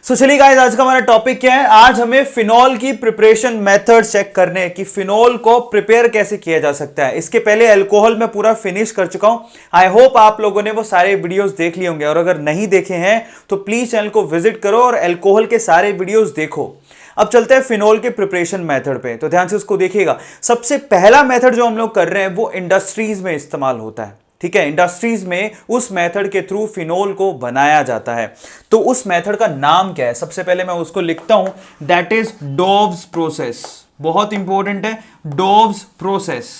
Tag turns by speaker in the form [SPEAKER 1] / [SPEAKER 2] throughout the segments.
[SPEAKER 1] चलिए गाइस, आज का हमारा टॉपिक क्या है। आज हमें फिनॉल की प्रिपरेशन मेथड चेक करने हैं कि फिनॉल को प्रिपेयर कैसे किया जा सकता है। इसके पहले अल्कोहल में पूरा फिनिश कर चुका हूं। आई होप आप लोगों ने वो सारे वीडियोस देख लिए होंगे, और अगर नहीं देखे हैं तो प्लीज चैनल को विजिट करो और अल्कोहल के सारे वीडियोस देखो। अब चलते हैं फिनॉल के प्रिपरेशन मेथड पे, तो ध्यान से उसको देखिएगा। सबसे पहला मेथड जो हम लोग कर रहे हैं वो इंडस्ट्रीज में इस्तेमाल होता है। ठीक है, इंडस्ट्रीज में उस मेथड के थ्रू फिनॉल को बनाया जाता है। तो उस मेथड का नाम क्या है, सबसे पहले मैं उसको लिखता हूं, दैट इज डोव्स प्रोसेस। बहुत इंपॉर्टेंट है, डोव्स प्रोसेस।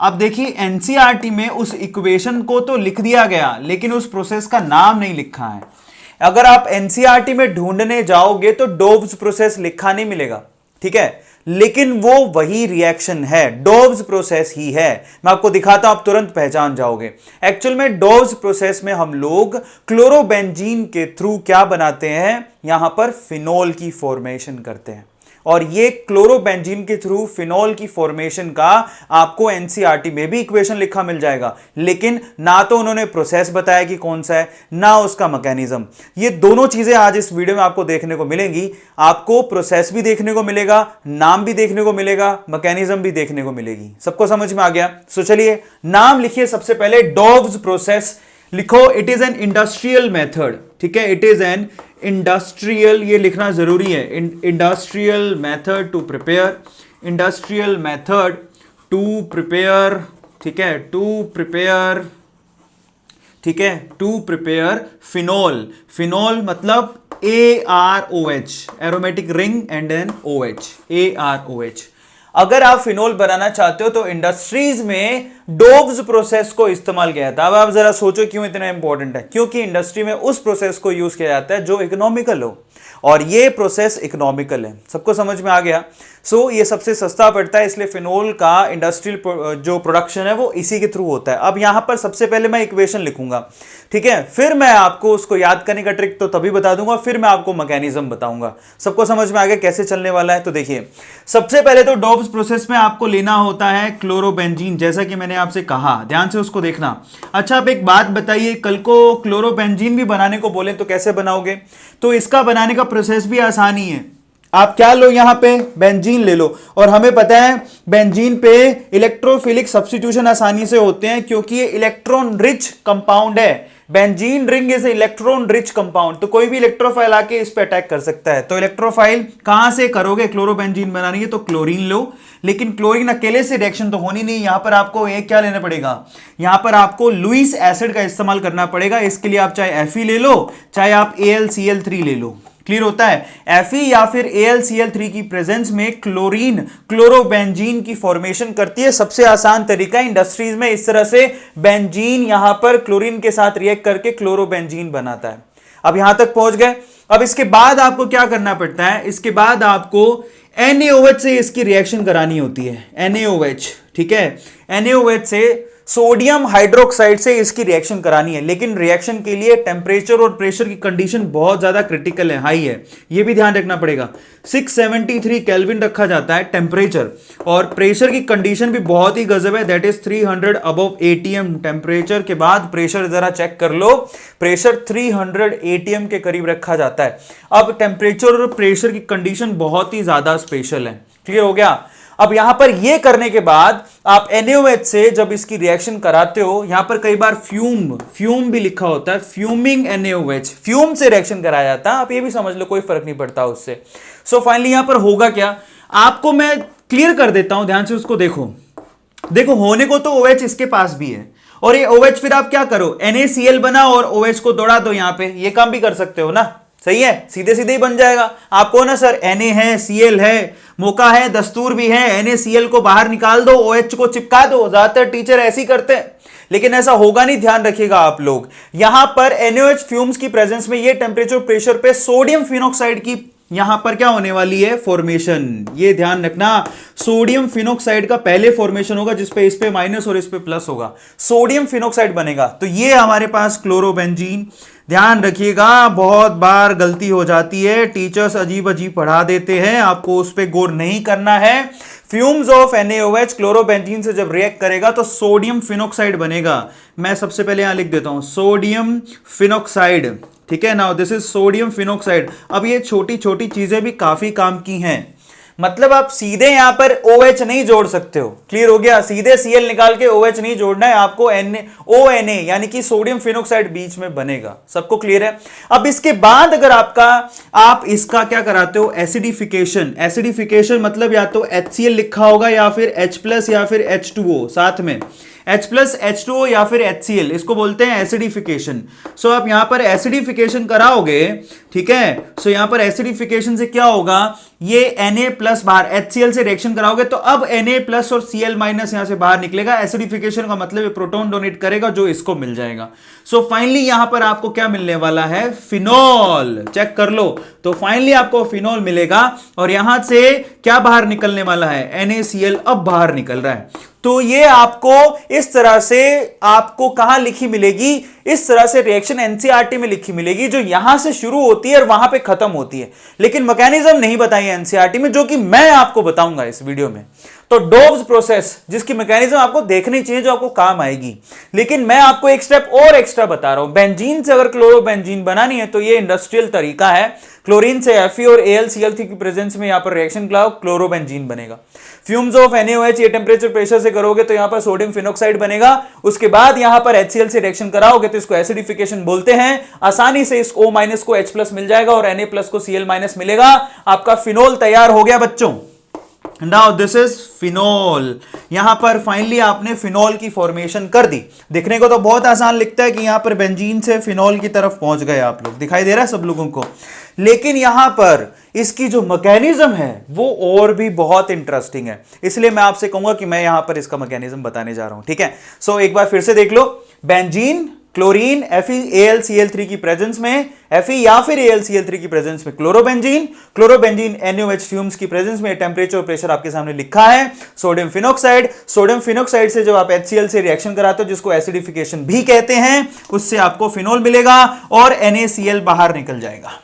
[SPEAKER 1] अब देखिए एनसीईआरटी में उस इक्वेशन को तो लिख दिया गया, लेकिन उस प्रोसेस का नाम नहीं लिखा है। अगर आप एनसीईआरटी में ढूंढने जाओगे तो डोव्स प्रोसेस लिखा नहीं मिलेगा, ठीक है, लेकिन वो वही रिएक्शन है, डोव्स प्रोसेस ही है। मैं आपको दिखाता हूं, आप तुरंत पहचान जाओगे। एक्चुअल में डोव्स प्रोसेस में हम लोग क्लोरोबेंजीन के थ्रू क्या बनाते हैं, यहां पर फिनॉल की फॉर्मेशन करते हैं। और ये क्लोरोबेंजीन के थ्रू फिनॉल की फॉर्मेशन का आपको एनसीईआरटी में भी इक्वेशन लिखा मिल जाएगा, लेकिन ना तो उन्होंने प्रोसेस बताया कि कौन सा है, ना उसका मैकेनिज्म। ये दोनों चीजें आज इस वीडियो में आपको देखने को मिलेंगी। आपको प्रोसेस भी देखने को मिलेगा, नाम भी देखने को मिलेगा, मैकेनिज्म भी देखने को मिलेगी। सबको समझ में आ गया? सो चलिए नाम लिखिए। सबसे पहले डोव्स प्रोसेस लिखो। It is an industrial method, ठीक है, इट इज एन इंडस्ट्रियल, ये लिखना जरूरी है, industrial method to prepare, industrial method to prepare, ठीक है, टू प्रिपेयर, ठीक है, टू प्रिपेयर फिनॉल। फिनॉल मतलब AROH, aromatic ring and an OH, AROH। अगर आप फिनॉल बनाना चाहते हो तो इंडस्ट्रीज में डोव्स प्रोसेस को इस्तेमाल किया जाता है। अब आप जरा सोचो क्यों इतना इंपॉर्टेंट है। क्योंकि इंडस्ट्री में उस प्रोसेस को यूज किया जाता है जो इकोनॉमिकल हो, और ये प्रोसेस इकोनॉमिकल है। सबको समझ में आ गया? सो ये सबसे सस्ता पड़ता है, इसलिए फिनॉल का इंडस्ट्रियल जो प्रोडक्शन है वो इसी के थ्रू होता है। अब यहां पर सबसे पहले मैं इक्वेशन लिखूंगा, ठीक है, फिर मैं आपको उसको याद करने का ट्रिक तो तभी बता दूंगा, फिर मैं आपको मैकेनिज्म बताऊंगा। सबको समझ में आ गया कैसे चलने वाला है? तो देखिए, सबसे पहले तो डोव्स प्रोसेस में आपको लेना होता है क्लोरोबेंजीन, जैसा कि मैंने आपसे कहा, ध्यान से उसको देखना। अच्छा, आप एक बात बताइए, कल को क्लोरोबेंजीन भी बनाने को बोले तो कैसे बनाओगे? तो इसका बनाने का प्रोसेस भी आसान ही है। आप क्या लो, यहां पे बेंजीन ले लो, और हमें पता है बेंजीन पे इलेक्ट्रोफिलिक सब्स्टिट्यूशन आसानी से होते हैं क्योंकि ये इलेक्ट्रॉन रिच कंपाउंड है। Benzene ring is electron rich compound, तो कोई भी इलेक्ट्रोफाइल आके इस पे अटैक कर सकता है। तो इलेक्ट्रोफाइल कहां से करोगे? क्लोरोबेंजीन बनानी है तो क्लोरीन लो, लेकिन क्लोरीन अकेले से रिएक्शन तो होनी नहीं। यहां पर आपको एक क्या लेना पड़ेगा, यहां पर आपको लुईस एसिड का इस्तेमाल करना पड़ेगा। इसके लिए आप चाहे Fe ले लो, चाहे आप AlCl3 ले लो। क्लियर होता है? Fe या फिर AlCl3 की प्रेजेंस में क्लोरीन क्लोरोबेंजीन की फॉर्मेशन करती है। सबसे आसान तरीका इंडस्ट्रीज में इस तरह से बेंजीन यहां पर क्लोरीन के साथ रिएक्ट करके क्लोरोबेंजीन बनाता है। अब यहां तक पहुंच गए। अब इसके बाद आपको क्या करना पड़ता है, इसके बाद आपको NaOH से इसकी रिएक्शन करानी होती है। NaOH, ठीक है, NaOH से सोडियम हाइड्रोक्साइड से इसकी रिएक्शन करानी है, लेकिन रिएक्शन के लिए टेम्परेचर और प्रेशर की कंडीशन बहुत ज्यादा क्रिटिकल है, हाई है, ये भी ध्यान रखना पड़ेगा। 673 केल्विन रखा जाता है टेम्परेचर, और प्रेशर की कंडीशन भी बहुत ही गजब है, that is 300 above ATM। Temperature के बाद प्रेशर जरा चेक कर लो, प्रेशर 300 ATM के करीब रखा जाता है। अब टेम्परेचर और प्रेशर की कंडीशन बहुत ही ज्यादा स्पेशल है। क्लियर हो गया? अब यहां पर यह करने के बाद आप NaOH से जब इसकी रिएक्शन कराते हो, यहां पर कई बार फ्यूम भी लिखा होता है, फ्यूमिंग NaOH, फ्यूम से रिएक्शन कराया जाता है। आप ये भी समझ लो, कोई फर्क नहीं पड़ता उससे। सो फाइनली यहां पर होगा क्या, आपको मैं क्लियर कर देता हूं, ध्यान से उसको देखो। देखो, होने को तो OH इसके पास भी है, और ये OH फिर आप क्या करो, NaCl बना और OH को दौड़ा दो यहां पे। ये काम भी कर सकते हो ना, सही है, सीधे सीधे ही बन जाएगा। आपको ना सर Na है, Cl है, मौका है, दस्तूर भी है, NaCl को बाहर निकाल दो, OH को चिपका दो। ज्यादातर टीचर ऐसे ही करते हैं, लेकिन ऐसा होगा नहीं, ध्यान रखिएगा आप लोग। यहां पर NaOH फ्यूम्स की प्रेजेंस में ये टेम्परेचर प्रेशर पे सोडियम फिनोक्साइड की यहां पर क्या होने वाली है, फॉर्मेशन। ये ध्यान रखना, सोडियम फिनोक्साइड का पहले फॉर्मेशन होगा, जिसपे इस पे माइनस और इस पे प्लस होगा, सोडियम फिनोक्साइड बनेगा। तो ये हमारे पास क्लोरोबेंजीन। ध्यान रखिएगा, बहुत बार गलती हो जाती है, टीचर्स अजीब अजीब पढ़ा देते हैं, आपको उस पर गौर नहीं करना है। फ्यूम्स ऑफ NaOH क्लोरोबेंजीन से जब रिएक्ट करेगा तो सोडियम फिनोक्साइड बनेगा। मैं सबसे पहले यहां लिख देता हूं सोडियम फिनोक्साइड, ठीक है। Now this is sodium phenoxide. अब ये छोटी छोटी चीजें भी काफी काम की हैं, मतलब आप सीधे यहां पर OH नहीं जोड़ सकते हो, क्लियर हो गया। सीधे Cl निकाल के OH नहीं जोड़ना है आपको, ONA यानी कि सोडियम फिनोक्साइड बीच में बनेगा। सबको क्लियर है। अब इसके बाद अगर आप इसका क्या कराते हो, एसिडिफिकेशन। एसिडिफिकेशन मतलब या तो HCl लिखा होगा या फिर H+ या फिर H2O साथ में, H+ H2O या फिर HCl, इसको बोलते हैं एसिडिफिकेशन। सो आप यहां पर एसिडिफिकेशन कराओगे, ठीक है। सो यहां पर एसिडिफिकेशन से क्या होगा, ये Na+ बाहर HCl से रिएक्शन कराओगे तो अब Na+ और Cl- यहां से बाहर निकलेगा। एसिडिफिकेशन का मतलब ये प्रोटॉन डोनेट करेगा जो इसको मिल जाएगा। सो फाइनली यहां पर आपको क्या मिलने वाला है, फिनॉल। चेक कर लो, तो फाइनली आपको फिनॉल मिलेगा और यहां से क्या बाहर निकलने वाला है, NaCl अब बाहर निकल रहा है। तो ये आपको इस तरह से आपको कहां लिखी मिलेगी, इस तरह से रिएक्शन एनसीईआरटी में लिखी मिलेगी, जो यहां से शुरू होती है और वहां पे खत्म होती है, लेकिन मैकेनिज्म नहीं बताई है एनसीईआरटी में, जो कि मैं आपको बताऊंगा इस वीडियो में। तो डोव्स प्रोसेस जिसकी मैकेनिज्म आपको देखनी चाहिए, जो आपको काम आएगी, लेकिन मैं आपको एक स्टेप और एक्स्ट्रा बता रहा हूं। बेंजीन से अगर क्लोरोबेंजीन बनानी है तो ये इंडस्ट्रियल तरीका है। क्लोरीन से Fe और AlCl3 की प्रेजेंस में यहां पर रिएक्शन कराओ, क्लोरोबेंजीन बनेगा। फ्यूम्स ऑफ NaOH ये टेंपरेचर प्रेशर से करोगे तो यहां पर सोडियम फिनोक्साइड बनेगा। उसके बाद यहां पर HCl से रिएक्शन कराओगे तो इसको एसिडिफिकेशन बोलते हैं। आसानी से इस O- को H+ मिल जाएगा और Na+ को Cl- मिलेगा। आपका फिनोल तैयार हो गया बच्चों। Now this is phenol. यहां पर फाइनली आपने फिनोल की फॉर्मेशन कर दी। दिखने को तो बहुत आसान लिखता है कि यहां पर बेंजीन से फिनोल की तरफ पहुंच गए आप लोग, दिखाई दे रहा है सब लोगों को, लेकिन यहां पर इसकी जो मैकेनिज्म है वो और भी बहुत इंटरेस्टिंग है। इसलिए मैं आपसे कहूंगा कि मैं यहां पर इसका मैकेनिज्म बताने जा रहा हूं, ठीक है। सो एक बार फिर से देख लो, बेंजीन, क्लोरीन, FeAlCl3 की प्रेजेंस में, Fe या फिर AlCl3 की प्रेजेंस में क्लोरोबेंजीन, क्लोरोबेंजीन NaOH फ्यूम्स की प्रेजेंस में, टेंपरेचर और प्रेशर आपके सामने लिखा है। सोडियम फिनोक्साइड, सोडियम फिनोक्साइड से जब आप HCl से रिएक्शन कराते हो, जिसको एसिडिफिकेशन भी कहते हैं, उससे आपको फिनोल मिलेगा और NaCl बाहर निकल जाएगा।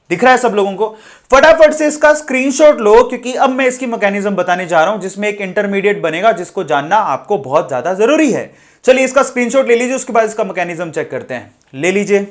[SPEAKER 1] दिख रहा है सब लोगों को। फटाफट से इसका स्क्रीनशॉट लो, क्योंकि अब मैं इसकी मैकेनिज्म बताने जा रहा हूं, जिसमें एक इंटरमीडिएट बनेगा, जिसको जानना आपको बहुत ज्यादा जरूरी है। चलिए इसका स्क्रीनशॉट ले लीजिए, उसके बाद इसका मैकेनिज्म चेक करते हैं। ले लीजिए।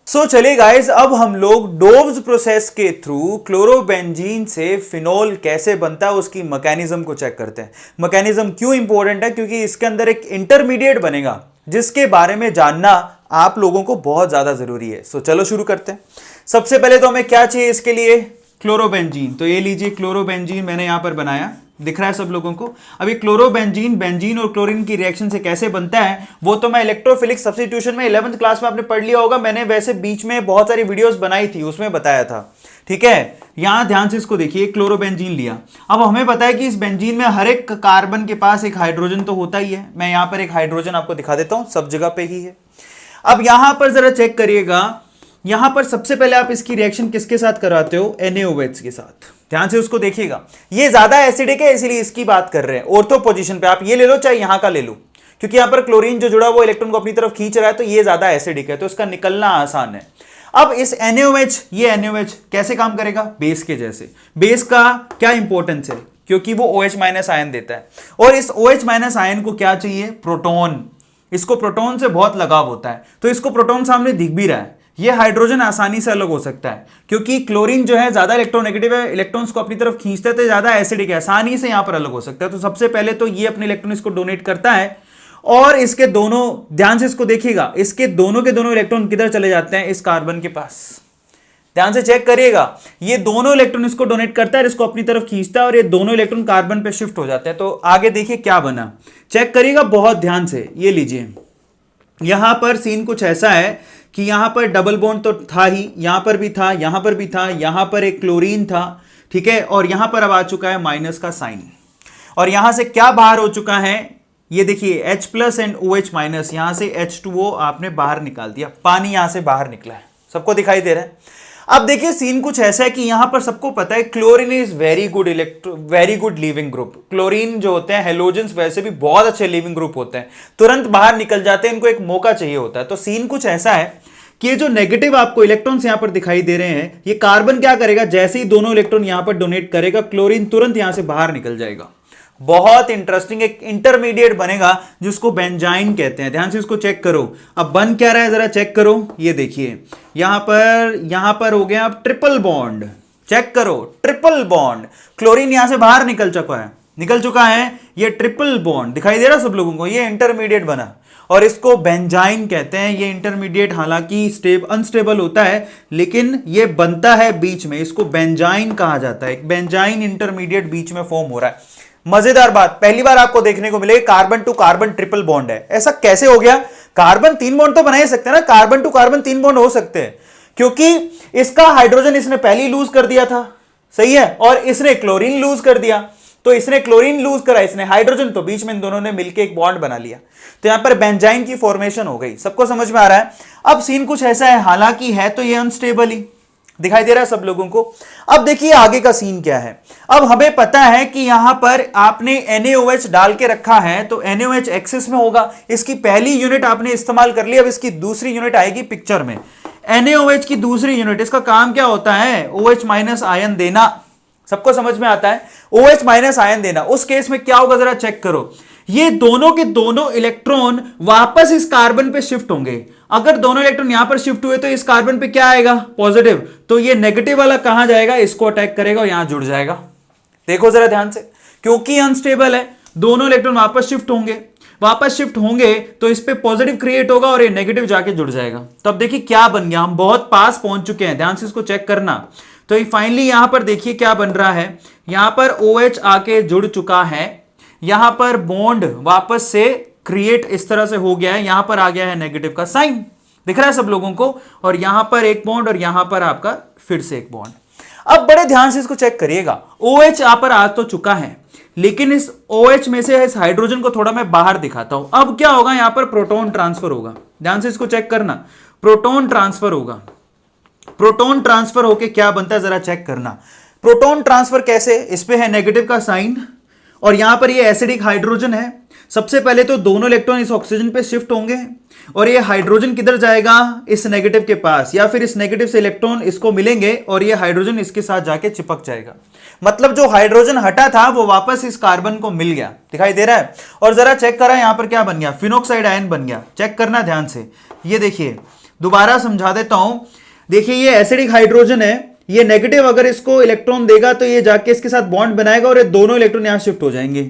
[SPEAKER 1] सो चलिए गाइस, अब हम लोग डोव्स प्रोसेस के थ्रू क्लोरोबेंजीन से फिनोल कैसे बनता है उसकी मैकेनिज्म को चेक करते हैं। मैकेनिज्म क्यों इंपॉर्टेंट है, क्योंकि इसके अंदर एक इंटरमीडिएट बनेगा जिसके बारे में जानना आप लोगों को बहुत ज्यादा जरूरी है। सो चलो शुरू करते हैं। सबसे पहले तो हमें क्या चाहिए इसके लिए, क्लोरोबेंजीन। तो ये लीजिए क्लोरोबेंजीन मैंने यहां पर बनाया, दिख रहा है सब लोगों को। अभी क्लोरोबेंजीन बेंजीन और क्लोरीन की रिएक्शन से कैसे बनता है वो तो मैं इलेक्ट्रोफिलिक सब्स्टिट्यूशन में 11th क्लास में आपने पढ़ लिया होगा। मैंने वैसे बीच में बहुत सारी वीडियोस बनाई थी, उसमें बताया था, ठीक है। यहां ध्यान से इसको देखिए, क्लोरोबेंजीन लिया। अब हमें पता है कि इस बेंजीन में हर एक कार्बन के पास एक हाइड्रोजन तो होता ही है। मैं यहां पर एक हाइड्रोजन आपको दिखा देता हूं, सब जगह पे ही है। अब यहां पर जरा चेक करिएगा, यहां पर सबसे पहले आप इसकी रिएक्शन किसके साथ कराते हो, NaOH के साथ। ध्यान से उसको देखिएगा, ये ज्यादा एसिडिक है इसलिए इसकी बात कर रहे हैं। ऑर्थो पोजीशन पे आप ये ले लो चाहे यहां का ले लो, क्योंकि यहां पर क्लोरीन जो जुड़ा वो इलेक्ट्रॉन को अपनी तरफ खींच रहा है, तो ये ज्यादा एसिडिक है, तो इसका निकलना आसान है। अब इस NaOH, ये NaOH कैसे काम करेगा, बेस के जैसे। बेस का क्या इंपॉर्टेंस है, क्योंकि वो OH- आयन देता है, और इस OH- आयन को क्या चाहिए, प्रोटॉन। इसको प्रोटॉन से बहुत लगाव होता है, तो इसको प्रोटॉन सामने दिख भी रहा है। ये हाइड्रोजन आसानी से अलग हो सकता है, क्योंकि क्लोरीन जो है ज्यादा इलेक्ट्रोनेगेटिव है, इलेक्ट्रॉन्स को अपनी तरफ खींचता है, तो ज्यादा एसिडिक है, आसानी से यहां पर अलग हो सकता है। तो सबसे पहले तो ये अपने इलेक्ट्रॉन इसको डोनेट करता है, और इसके दोनों, ध्यान से इसको देखिएगा, इसके दोनों के दोनों इलेक्ट्रॉन किधर चले जाते हैं, इस कार्बन के पास। ध्यान से चेक करिएगा, ये दोनों इलेक्ट्रॉन इसको डोनेट करता है, इसको अपनी तरफ खींचता है, और ये दोनों इलेक्ट्रॉन कार्बन पे शिफ्ट हो जाते हैं। तो आगे देखिए क्या बना, चेक करिएगा बहुत ध्यान से। ये लीजिए, यहां पर सीन कुछ ऐसा है कि यहां पर डबल बॉन्ड तो था ही, यहां पर भी था, यहां पर भी था, यहां पर एक क्लोरीन था, ठीक है, और यहां पर अब आ चुका है माइनस का साइन, और यहां से क्या बाहर हो चुका है, ये देखिए H+ एंड OH-, यहां से H2O आपने बाहर निकाल दिया, पानी यहां से बाहर निकला है, सबको दिखाई दे रहा है। अब देखिए सीन कुछ ऐसा है कि यहां पर सबको पता है chlorine is very good leaving group. Chlorine जो होते हैं हेलोजेंस वैसे भी बहुत अच्छे लीविंग ग्रुप होते हैं, तुरंत बाहर निकल जाते हैं, इनको एक मौका चाहिए होता है। तो सीन कुछ ऐसा है कि ये जो नेगेटिव आपको इलेक्ट्रॉन्स यहां पर दिखाई दे रहे हैं, ये कार्बन क्या करेगा, जैसे ही दोनों इलेक्ट्रॉन यहां पर डोनेट करेगा, क्लोरीन तुरंत यहां से बाहर निकल जाएगा। बहुत इंटरेस्टिंग एक इंटरमीडिएट बनेगा जिसको बेंजाइन कहते हैं। ध्यान से इसको चेक करो। अब बन क्या रहा है जरा चेक करो। ये देखिए यहां पर हो गया अब ट्रिपल बॉन्ड। चेक करो ट्रिपल बॉन्ड, क्लोरीन यहां से बाहर निकल चुका है। ये ट्रिपल बॉन्ड दिखाई दे रहा सब लोगों को, ये इंटरमीडिएट बना और इसको बेंजाइन कहते हैं। ये इंटरमीडिएट हालांकि अनस्टेबल होता है लेकिन ये बनता है बीच में, इसको बेंजाइन कहा जाता है। बेंजाइन इंटरमीडिएट बीच में फॉर्म हो रहा है। मजेदार बात, पहली बार आपको देखने को मिलेगी carbon to carbon triple bond है। ऐसा कैसे हो गया? कार्बन 3 बॉन्ड तो बना ही सकते हैं ना, कार्बन टू कार्बन 3 बॉन्ड हो सकते हैं क्योंकि इसका हाइड्रोजन इसने पहले ही लूज कर दिया था, सही है, और इसने क्लोरीन लूज कर दिया। तो इसने क्लोरीन लूज करा, इसने हाइड्रोजन, तो बीच में इन दोनों ने मिलकर एक बॉन्ड बना लिया। तो यहां पर बेंजाइन की फॉर्मेशन हो गई। सबको समझ में आ रहा है? अब सीन कुछ ऐसा है, हालांकि है तो ये अनस्टेबल ही दिखाई दे रहा है सब लोगों को। अब देखिए आगे का सीन क्या है। अब हमें पता है कि यहां पर आपने NaOH डाल के रखा है तो NaOH एक्सिस में होगा। इसकी पहली यूनिट आपने इस्तेमाल कर ली, अब इसकी दूसरी यूनिट आएगी पिक्चर में। NaOH की दूसरी यूनिट, इसका काम क्या होता है? OH माइनस आयन देना। सबको समझ में आता है? OH माइनस आयन देना। उस केस में क्या होगा जरा चेक करो। ये दोनों के दोनों इलेक्ट्रॉन वापस इस कार्बन पे शिफ्ट होंगे। अगर दोनों इलेक्ट्रॉन यहां पर शिफ्ट हुए तो इस कार्बन पे क्या आएगा? पॉजिटिव। तो ये नेगेटिव वाला कहां जाएगा? इसको अटैक करेगा और यहां जुड़ जाएगा। देखो जरा ध्यान से, क्योंकि अनस्टेबल है, दोनों इलेक्ट्रॉन वापस शिफ्ट होंगे तो इस पे पॉजिटिव क्रिएट होगा और ये नेगेटिव जाके जुड़ जाएगा। तो अब देखिए क्या बन गया, हम बहुत पास पहुंच चुके हैं। ध्यान से इसको चेक करना। तो फाइनली यहां पर देखिए क्या बन रहा है। यहां पर OH आके जुड़ चुका है, यहां पर बॉन्ड वापस से क्रिएट इस तरह से हो गया है, यहां पर आ गया है नेगेटिव का साइन, दिख रहा है सब लोगों को, और यहां पर एक बॉन्ड और यहां पर आपका फिर से एक बॉन्ड। अब बड़े ध्यान से इसको चेक करिएगा। OH यहां पर आ तो चुका है लेकिन इस OH में से इस हाइड्रोजन को थोड़ा मैं बाहर दिखाता हूं। अब क्या होगा? यहां पर प्रोटॉन ट्रांसफर होगा। ध्यान से इसको चेक करना, प्रोटॉन ट्रांसफर होगा। प्रोटॉन ट्रांसफर होके क्या बनता है जरा चेक करना। प्रोटॉन ट्रांसफर कैसे? इस पे है नेगेटिव का साइन और यहां पर ये एसिडिक हाइड्रोजन है। सबसे पहले तो दोनों इलेक्ट्रॉन इस ऑक्सीजन पे शिफ्ट होंगे और ये हाइड्रोजन किधर जाएगा? इस नेगेटिव के पास, या फिर इस नेगेटिव से इलेक्ट्रॉन इसको मिलेंगे और ये हाइड्रोजन इसके साथ जाके चिपक जाएगा। मतलब जो हाइड्रोजन हटा था वो वापस इस कार्बन को मिल गया। दिखाई दे रहा है? और जरा चेक करा यहां पर क्या बन गया? फिनोक्साइड आयन बन गया। चेक करना ध्यान से। ये देखिए दोबारा समझा देता हूं। देखिए ये एसिडिक हाइड्रोजन है, ये नेगेटिव अगर इसको इलेक्ट्रॉन देगा तो ये जाके इसके साथ बॉन्ड बनाएगा और ये दोनों इलेक्ट्रॉन यहां शिफ्ट हो जाएंगे।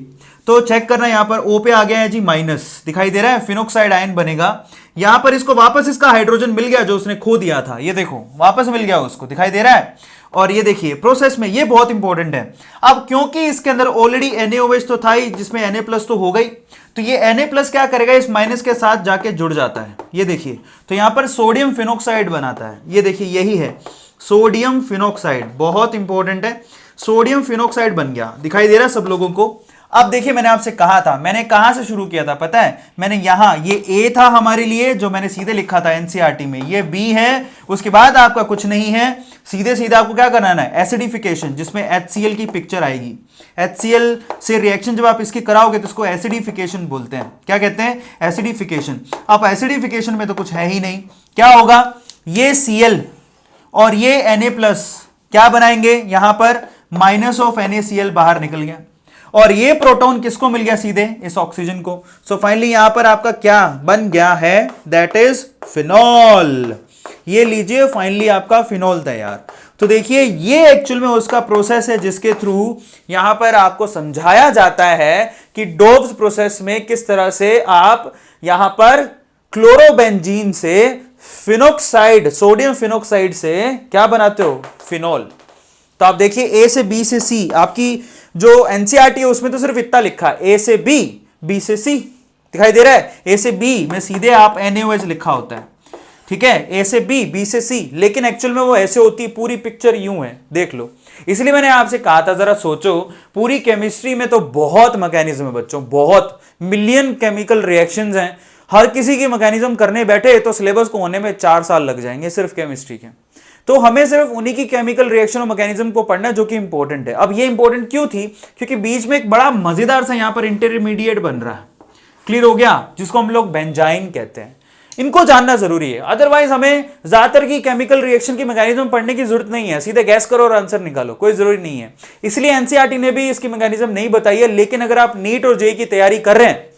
[SPEAKER 1] तो चेक करना, यहां पर O पे आ गया है जी माइनस, दिखाई दे रहा है? फिनोक्साइड आयन बनेगा। यहां पर इसको वापस इसका हाइड्रोजन मिल गया जो उसने खो दिया था। ये देखो वापस मिल गया उसको, दिखाई दे रहा है? और ये देखिए प्रोसेस में ये बहुत इंपॉर्टेंट है। अब क्योंकि इसके अंदर ऑलरेडी NaOH तो था ही, जिसमें Na+ तो हो गई, तो ये Na+ क्या करेगा? इस माइनस के साथ जाके जुड़ जाता है। ये देखिए, तो यहां पर सोडियम फिनोक्साइड बनाता है। ये देखिए यही है सोडियम फिनोक्साइड, बहुत इंपॉर्टेंट है। सोडियम फिनोक्साइड बन गया, दिखाई दे रहा है सब लोगों को? अब देखिए मैंने आपसे कहा था, मैंने कहां से शुरू किया था पता है? मैंने यहां, ये A था हमारे लिए जो मैंने सीधे लिखा था NCERT में, ये B है, उसके बाद आपका कुछ नहीं है, सीधे सीधे आपको क्या करना है? एसिडिफिकेशन, जिसमें HCl की पिक्चर आएगी। HCl से रिएक्शन जब आप इसकी कराओगे तो इसको एसिडिफिकेशन बोलते हैं। क्या कहते हैं? एसिडिफिकेशन। अब एसिडिफिकेशन में तो कुछ है ही नहीं, क्या होगा? ये Cl और ये Na+ क्या बनाएंगे? यहां पर माइनस ऑफ NaCl बाहर निकल गया और ये प्रोटॉन किसको मिल गया? सीधे इस ऑक्सीजन को। सो फाइनली यहां पर आपका क्या बन गया है? That is phenol. ये लीजिए फाइनली आपका फिनॉल तैयार। तो देखिए ये एक्चुअल में उसका प्रोसेस है जिसके थ्रू यहां पर आपको समझाया जाता है कि डोब्स प्रोसेस में किस तरह से आप यहां पर क्लोरोबेंजीन से फिनोक्साइड, सोडियम फिनोक्साइड से क्या बनाते हो? फिनॉल। तो आप देखिए A से B से C, आपकी जो NCERT है उसमें तो सिर्फ इतना लिखा है A से B, B से C, दिखाई दे रहा है? A से B में सीधे आप NaOH लिखा होता है, ठीक है? A से B, B से C, लेकिन एक्चुअल में वो ऐसे होती, पूरी पिक्चर यूं है, देख लो। इसलिए मैंने आपसे कहा था जरा सोचो, पूरी केमिस्ट्री में तो बहुत मैकेनिज्म है बच्चों, बहुत मिलियन केमिकल रिएक्शंस हैं। हर किसी की मैकेनिज्म करने बैठे तो सिलेबस को होने में 4 साल लग जाएंगे सिर्फ केमिस्ट्री के। तो हमें सिर्फ उन्हीं की केमिकल रिएक्शन और मैकेनिज्म को पढ़ना है जो कि इंपॉर्टेंट है। अब ये इंपॉर्टेंट क्यों थी? क्योंकि बीच में एक बड़ा मजेदार सा यहां पर इंटरमीडिएट बन रहा है। क्लियर हो गया? जिसको हम लोग बेंजाइन कहते हैं। इनको जानना जरूरी है, अदरवाइज हमें ज्यादातर की केमिकल रिएक्शन की मैकेनिज्म पढ़ने की जरूरत नहीं है, सीधे गैस करो और आंसर निकालो, कोई जरूरी नहीं है। इसलिए एनसीईआरटी ने भी इसकी मैकेनिज्म नहीं बताई है, लेकिन अगर आप नीट और जेईई की तैयारी कर रहे हैं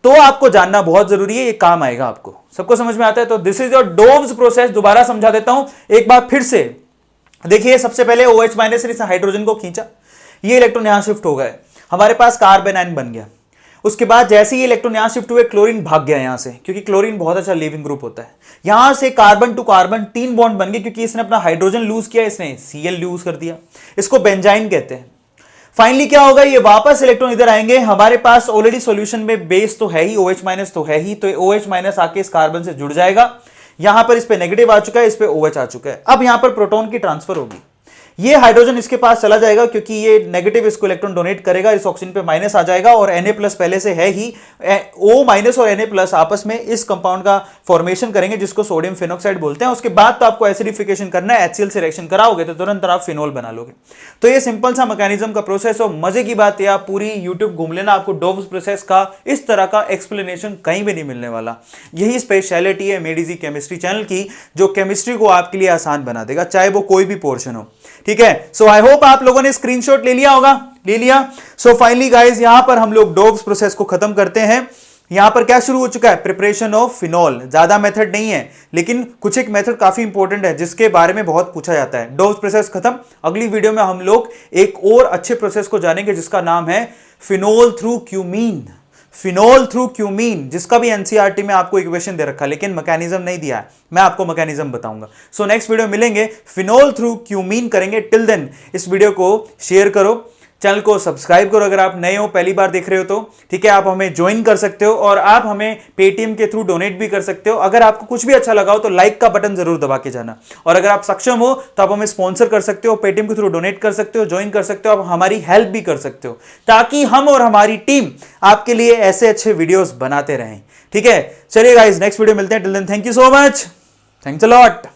[SPEAKER 1] तो आपको जानना बहुत जरूरी है, ये काम आएगा आपको। सबको समझ में आता है? तो दिस इज योर डोव्स प्रोसेस। दोबारा समझा देता हूं एक बार फिर से। देखिए, सबसे पहले OH माइनस ने इस हाइड्रोजन को खींचा, ये इलेक्ट्रॉन यहां शिफ्ट हो गए, हमारे पास कार्बन आयन बन गया। उसके बाद जैसे ही इलेक्ट्रॉन यहां शिफ्ट हुए, क्लोरीन भाग गया यहां से, क्योंकि क्लोरीन बहुत अच्छा लीविंग ग्रुप होता है। यहां से कार्बन टू कार्बन 3 बॉन्ड बन गए, क्योंकि इसने अपना हाइड्रोजन लूज किया, इसने Cl लूज कर दिया, इसको बेंजाइन कहते हैं। फाइनली क्या होगा, ये वापस इलेक्ट्रॉन इधर आएंगे, हमारे पास ऑलरेडी सॉल्यूशन में बेस तो है ही, OH माइनस तो है ही, तो OH माइनस आके इस कार्बन से जुड़ जाएगा। यहां पर इस पे नेगेटिव आ चुका है, इस पे OH आ चुका है। अब यहां पर प्रोटॉन की ट्रांसफर होगी, ये हाइड्रोजन इसके पास चला जाएगा, क्योंकि ये नेगेटिव इसको इलेक्ट्रॉन डोनेट करेगा, इस ऑक्सीजन पे माइनस आ जाएगा, और Na प्लस पहले से है ही। O माइनस और Na प्लस आपस में इस कंपाउंड का फॉर्मेशन करेंगे, जिसको सोडियम फिनॉक्साइड बोलते हैं। उसके बाद तो आपको एसिडिफिकेशन करना है, HCl से रिएक्शन कराओगे तो तुरंत आप फिनोल बना लोगे। तो ये सिंपल सा मैकेनिज्म का प्रोसेस हो। मजे की बात है, आप पूरी यूट्यूब घूम लेना, आपको डोव्स प्रोसेस का इस तरह का एक्सप्लेनेशन कहीं भी नहीं मिलने वाला। यही स्पेशलिटी है मेडिजी केमिस्ट्री चैनल की, जो केमिस्ट्री को आपके लिए आसान बना देगा, चाहे वो कोई भी पोर्शन हो। ठीक है, सो आई होप आप लोगों ने स्क्रीनशॉट ले लिया होगा, ले लिया। सो फाइनली गाइस, यहां पर हम लोग डोव्स प्रोसेस को खत्म करते हैं। यहां पर क्या शुरू हो चुका है, प्रिपरेशन ऑफ फिनॉल। ज्यादा मेथड नहीं है, लेकिन कुछ एक मेथड काफी इंपॉर्टेंट है, जिसके बारे में बहुत पूछा जाता है। डोव्स प्रोसेस खत्म। अगली वीडियो में हम लोग एक और अच्छे प्रोसेस को जानेंगे, जिसका नाम है phenol through cumene. Phenol through cumene, जिसका भी एनसीईआरटी में आपको इक्वेशन दे रखा है, लेकिन मैकेनिज्म नहीं दिया है। मैं आपको मैकेनिज्म बताऊंगा। सो नेक्स्ट वीडियो मिलेंगे, फिनोल थ्रू क्यूमीन करेंगे। टिल देन इस वीडियो को शेयर करो, चैनल को सब्सक्राइब करो अगर आप नए हो, पहली बार देख रहे हो तो। ठीक है, आप हमें ज्वाइन कर सकते हो, और आप हमें पेटीएम के थ्रू डोनेट भी कर सकते हो। अगर आपको कुछ भी अच्छा लगा हो तो लाइक का बटन जरूर दबा के जाना, और अगर आप सक्षम हो तो आप हमें स्पॉन्सर कर सकते हो, पेटीएम के थ्रू डोनेट कर सकते हो, ज्वाइन कर सकते हो, आप हमारी हेल्प भी कर सकते हो, ताकि हम और हमारी टीम आपके लिए ऐसे अच्छे वीडियोस बनाते रहें। ठीक है, चलिए गाइस, नेक्स्ट वीडियो मिलते हैं। Till then thank you so much, thanks a lot.